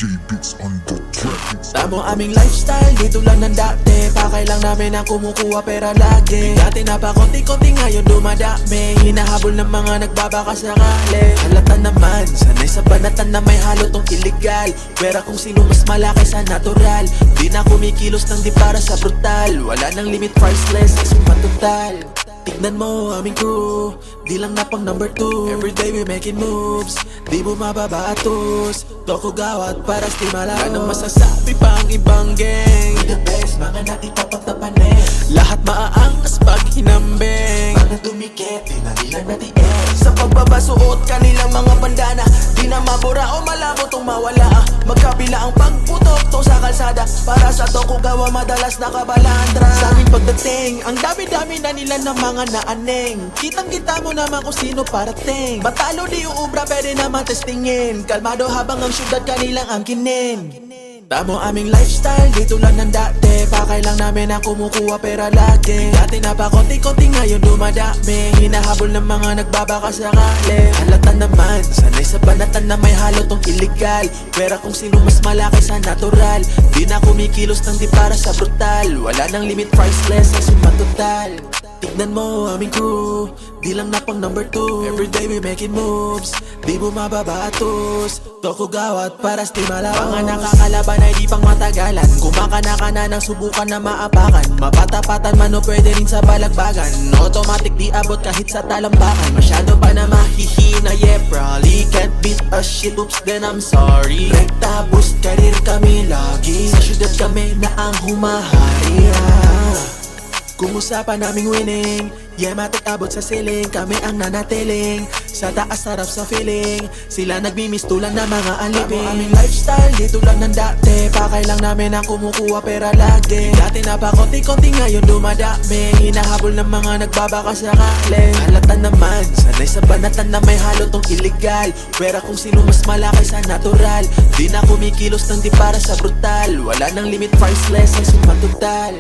DJ Beats on the track. Tamo aming lifestyle, dito lang ng dati. Pakay lang namin ang kumukuha pera lagi. Dati na pa konti-konti, ngayon dumadami. Hinahabol ng mga nagbabaka sakali. Halata naman, sanay sa banatan na may halo tong illegal. Pera kung sino mas malaki sa natural. Di na kumikilos ng di para sa brutal. Wala nang limit, priceless, summa total. Tignan mo aming crew, di lang na pang number 2. Everyday we making moves, di bumababa atos. Tokugawa at para stimala. Anong masasabi pa ang ibang gang? The best, mga natitapat-tapanin. Lahat maaangas pag hinambing. Mga dumikit, di na nila natiis. Sa pagbabasuot kanilang mga bandana, di na mabura o malabo tong mawala. Magkabila ang pagputok to sa kalsada. Para sa Tokugawa madalas nakabalandra. Sa aming pagdating, ang dami-dami na nila ng mga naaneng. Kitang-kita mo naman kung sino parating. Matalo di uubra, pwede naman testingin. Kalmado habang ang syudad kanilang angkinin. Tamo aming lifestyle, dito lang ng dati. Pakay lang namin ang kumukuha pera lagi. Dati na pa konti-konti, ngayon dumadami. Hinahabol ng mga nagbabaka sakali. Halata naman, sanay sa banatan na may halo tong illegal. Pera kung sino mas malaki sa natural. Di na kumikilos ng di para sa brutal. Wala nang limit, priceless, ang summa total. Tignan mo aming crew, di lang na pang number 2. Everyday we making moves, di bumababa atos. Tokugawa at para stimala. Mga nakakalaban ay di pang matagalan. Kumakana-kana ng subukan na maapakan. Mapatapatan man o pwede rin sa balagbagan. Automatic di abot kahit sa talambakan. Masyado pa na mahihina, yeah, probably can't beat a shit, oops then I'm sorry. Rekta boost karir kami lagi. Sa syudad kami na ang humahari. Kung usapan naming winning, yeah, matik abot sa ceiling. Kami ang nanatiling sa taas, sarap sa feeling. Sila nagmimiss tulad na mga alipin. Tamo aming lifestyle, dito lang ng dati. Pakay lang namin ang kumukuha pera lagi. Dati na pa konti-konti, ngayon dumadami. Hinahabol ng mga nagbabaka sakali. Halata naman, sanay sa banatan na may halo tong illegal. Pera kung sino mas malaki sa natural. Di na kumikilos ng di para sa brutal. Wala nang limit, priceless, ang summa total.